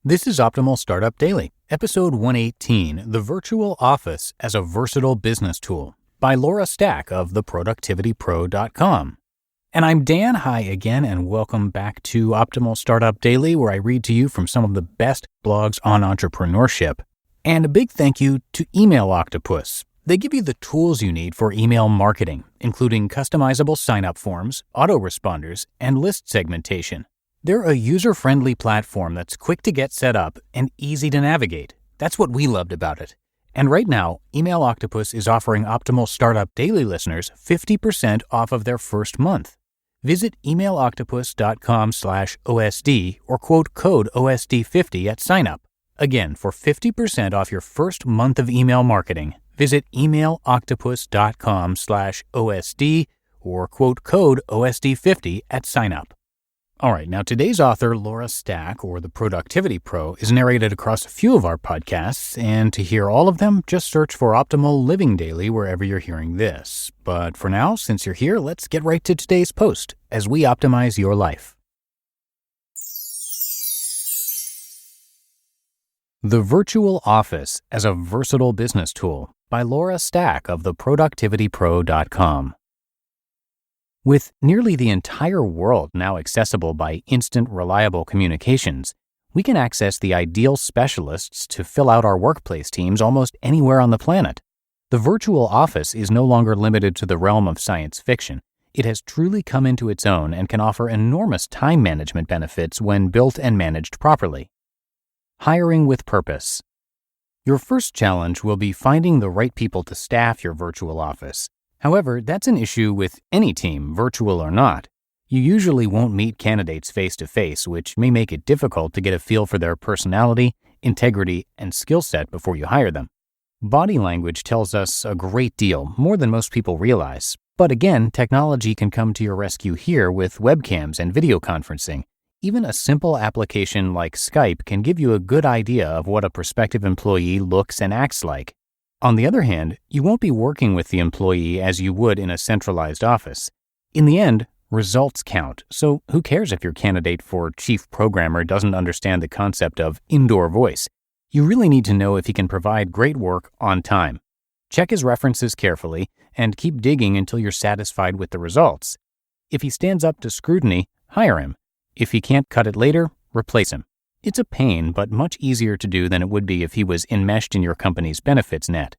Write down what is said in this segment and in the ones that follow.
This is Optimal Startup Daily, episode 118, The Virtual Office as a Versatile Business Tool, by Laura Stack of theproductivitypro.com. And I'm Dan. Hi again, and welcome back to Optimal Startup Daily, where I read to you from some of the best blogs on entrepreneurship. And a big thank you to Email Octopus. They give you the tools you need for email marketing, including customizable sign-up forms, autoresponders, and list segmentation. They're a user-friendly platform that's quick to get set up and easy to navigate. That's what we loved about it. And right now, Email Octopus is offering Optimal Startup Daily listeners 50% off of their first month. Visit emailoctopus.com/OSD or quote code OSD50 at sign-up. Again, for 50% off your first month of email marketing, visit emailoctopus.com/OSD or quote code OSD50 at sign-up. All right, now today's author, Laura Stack, or the Productivity Pro, is narrated across a few of our podcasts, and to hear all of them, just search for Optimal Living Daily wherever you're hearing this. But for now, since you're here, let's get right to today's post as we optimize your life. The Virtual Office as a Versatile Business Tool, by Laura Stack of theproductivitypro.com. With nearly the entire world now accessible by instant, reliable communications, we can access the ideal specialists to fill out our workplace teams almost anywhere on the planet. The virtual office is no longer limited to the realm of science fiction. It has truly come into its own and can offer enormous time management benefits when built and managed properly. Hiring with purpose. Your first challenge will be finding the right people to staff your virtual office. However, that's an issue with any team, virtual or not. You usually won't meet candidates face-to-face, which may make it difficult to get a feel for their personality, integrity, and skill set before you hire them. Body language tells us a great deal, more than most people realize. But again, technology can come to your rescue here with webcams and video conferencing. Even a simple application like Skype can give you a good idea of what a prospective employee looks and acts like. On the other hand, you won't be working with the employee as you would in a centralized office. In the end, results count, so who cares if your candidate for chief programmer doesn't understand the concept of indoor voice? You really need to know if he can provide great work on time. Check his references carefully and keep digging until you're satisfied with the results. If he stands up to scrutiny, hire him. If he can't cut it later, replace him. It's a pain, but much easier to do than it would be if he was enmeshed in your company's benefits net.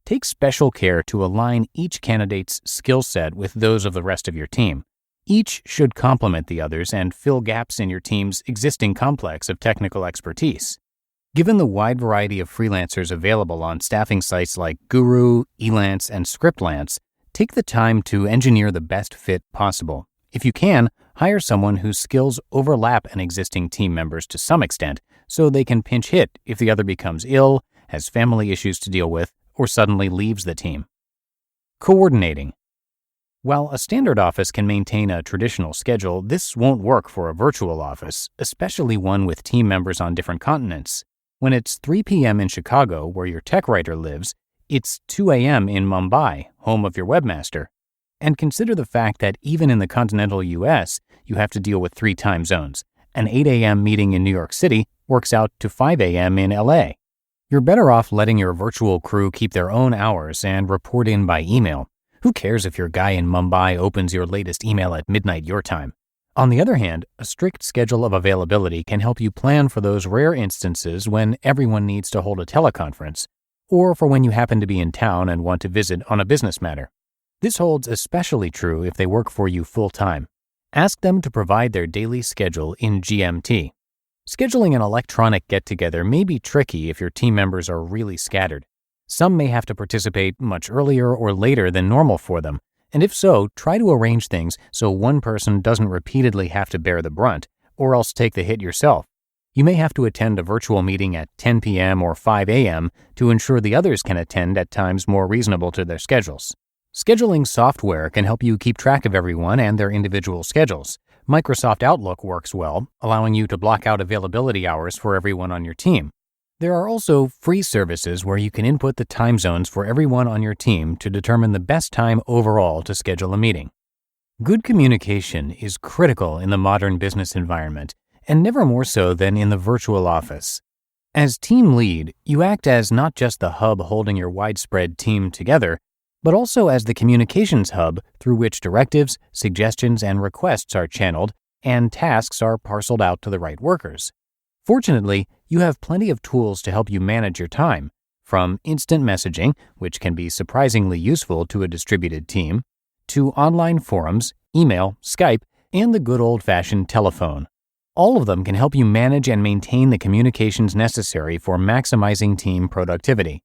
Take special care to align each candidate's skill set with those of the rest of your team. Each should complement the others and fill gaps in your team's existing complex of technical expertise. Given the wide variety of freelancers available on staffing sites like Guru, Elance, and Scriptlance, take the time to engineer the best fit possible. If you can, hire someone whose skills overlap an existing team members to some extent, so they can pinch hit if the other becomes ill, has family issues to deal with, or suddenly leaves the team. Coordinating. While a standard office can maintain a traditional schedule, this won't work for a virtual office, especially one with team members on different continents. When it's 3 p.m. in Chicago, where your tech writer lives, it's 2 a.m. in Mumbai, home of your webmaster. And consider the fact that even in the continental U.S., you have to deal with 3 time zones. An 8 a.m. meeting in New York City works out to 5 a.m. in L.A. You're better off letting your virtual crew keep their own hours and report in by email. Who cares if your guy in Mumbai opens your latest email at midnight your time? On the other hand, a strict schedule of availability can help you plan for those rare instances when everyone needs to hold a teleconference, or for when you happen to be in town and want to visit on a business matter. This holds especially true if they work for you full-time. Ask them to provide their daily schedule in GMT. Scheduling an electronic get-together may be tricky if your team members are really scattered. Some may have to participate much earlier or later than normal for them, and if so, try to arrange things so one person doesn't repeatedly have to bear the brunt, or else take the hit yourself. You may have to attend a virtual meeting at 10 p.m. or 5 a.m. to ensure the others can attend at times more reasonable to their schedules. Scheduling software can help you keep track of everyone and their individual schedules. Microsoft Outlook works well, allowing you to block out availability hours for everyone on your team. There are also free services where you can input the time zones for everyone on your team to determine the best time overall to schedule a meeting. Good communication is critical in the modern business environment, and never more so than in the virtual office. As team lead, you act as not just the hub holding your widespread team together, but also as the communications hub through which directives, suggestions, and requests are channeled and tasks are parceled out to the right workers. Fortunately, you have plenty of tools to help you manage your time, from instant messaging, which can be surprisingly useful to a distributed team, to online forums, email, Skype, and the good old-fashioned telephone. All of them can help you manage and maintain the communications necessary for maximizing team productivity.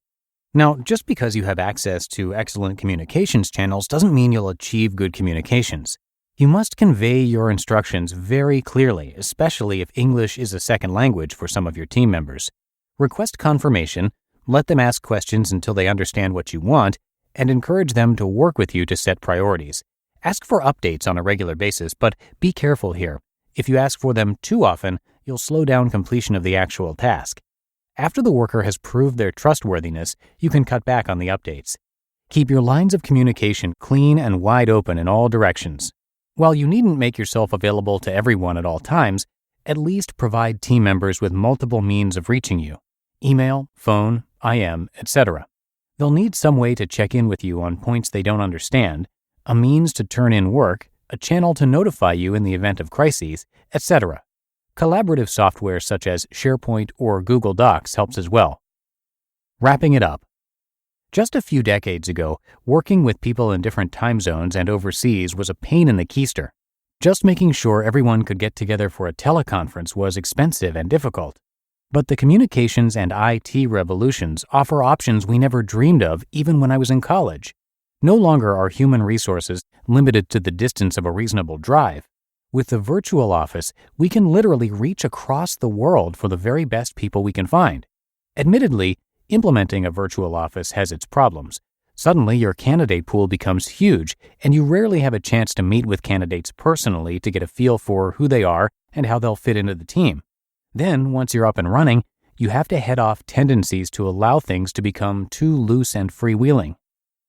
Now, just because you have access to excellent communications channels doesn't mean you'll achieve good communications. You must convey your instructions very clearly, especially if English is a second language for some of your team members. Request confirmation, let them ask questions until they understand what you want, and encourage them to work with you to set priorities. Ask for updates on a regular basis, but be careful here. If you ask for them too often, you'll slow down completion of the actual task. After the worker has proved their trustworthiness, you can cut back on the updates. Keep your lines of communication clean and wide open in all directions. While you needn't make yourself available to everyone at all times, at least provide team members with multiple means of reaching you: email, phone, IM, etc. They'll need some way to check in with you on points they don't understand, a means to turn in work, a channel to notify you in the event of crises, etc. Collaborative software such as SharePoint or Google Docs helps as well. Wrapping it up. Just a few decades ago, working with people in different time zones and overseas was a pain in the keister. Just making sure everyone could get together for a teleconference was expensive and difficult. But the communications and IT revolutions offer options we never dreamed of even when I was in college. No longer are human resources limited to the distance of a reasonable drive. With the virtual office, we can literally reach across the world for the very best people we can find. Admittedly, implementing a virtual office has its problems. Suddenly, your candidate pool becomes huge, and you rarely have a chance to meet with candidates personally to get a feel for who they are and how they'll fit into the team. Then, once you're up and running, you have to head off tendencies to allow things to become too loose and freewheeling.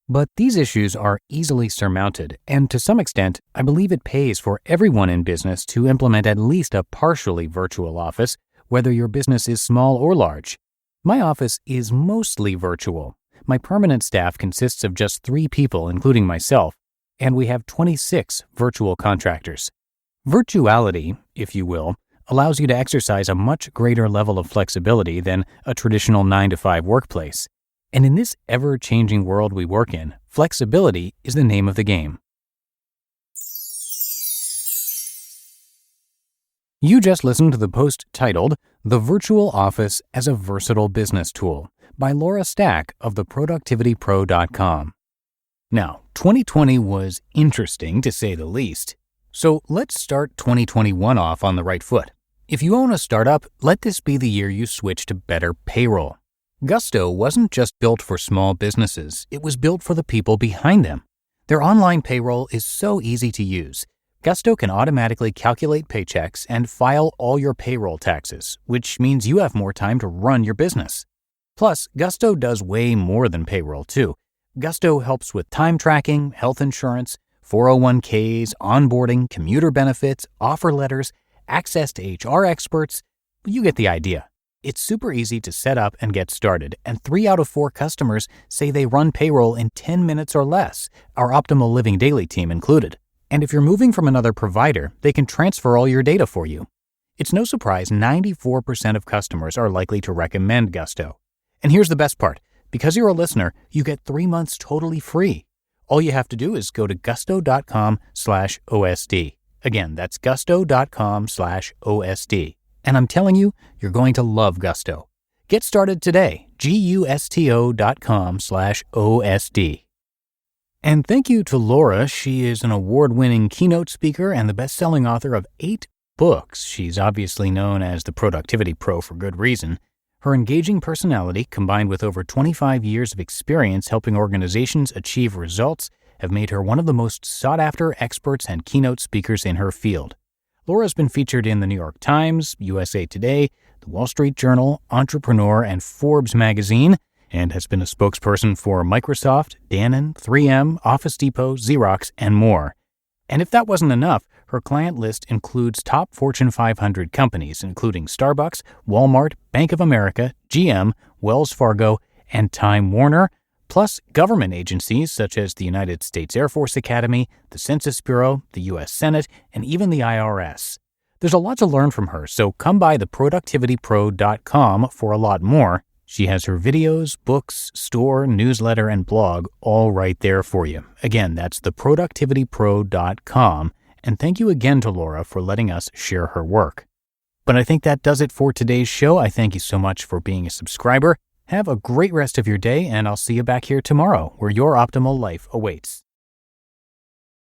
But these issues are easily surmounted, and to some extent, I believe it pays for everyone in business to implement at least a partially virtual office, whether your business is small or large. My office is mostly virtual. My permanent staff consists of just 3 people, including myself, and we have 26 virtual contractors. Virtuality, if you will, allows you to exercise a much greater level of flexibility than a traditional 9-to-5 workplace. And in this ever-changing world we work in, flexibility is the name of the game. You just listened to the post titled "The Virtual Office as a Versatile Business Tool" by Laura Stack of theproductivitypro.com. Now, 2020 was interesting to say the least. So let's start 2021 off on the right foot. If you own a startup, let this be the year you switch to better payroll. Gusto wasn't just built for small businesses, it was built for the people behind them. Their online payroll is so easy to use. Gusto can automatically calculate paychecks and file all your payroll taxes, which means you have more time to run your business. Plus, Gusto does way more than payroll too. Gusto helps with time tracking, health insurance, 401ks, onboarding, commuter benefits, offer letters, access to HR experts. You get the idea. It's super easy to set up and get started, and 3 out of 4 customers say they run payroll in 10 minutes or less, our Optimal Living Daily team included. And if you're moving from another provider, they can transfer all your data for you. It's no surprise 94% of customers are likely to recommend Gusto. And here's the best part. Because you're a listener, you get 3 months totally free. All you have to do is go to gusto.com/OSD. Again, that's gusto.com/OSD. And I'm telling you, you're going to love Gusto. Get started today, gusto.com/OSD. And thank you to Laura. She is an award-winning keynote speaker and the best-selling author of 8 books. She's obviously known as the Productivity Pro for good reason. Her engaging personality, combined with over 25 years of experience helping organizations achieve results, have made her one of the most sought-after experts and keynote speakers in her field. Laura's been featured in the New York Times, USA Today, the Wall Street Journal, Entrepreneur, and Forbes magazine, and has been a spokesperson for Microsoft, Danone, 3M, Office Depot, Xerox, and more. And if that wasn't enough, her client list includes top Fortune 500 companies, including Starbucks, Wal-Mart, Bank of America, GM, Wells Fargo, and Time Warner, plus government agencies such as the United States Air Force Academy, the Census Bureau, the U.S. Senate, and even the IRS. There's a lot to learn from her, so come by theproductivitypro.com for a lot more. She has her videos, books, store, newsletter, and blog all right there for you. Again, that's theproductivitypro.com. And thank you again to Laura for letting us share her work. But I think that does it for today's show. I thank you so much for being a subscriber. Have a great rest of your day, and I'll see you back here tomorrow, where your optimal life awaits.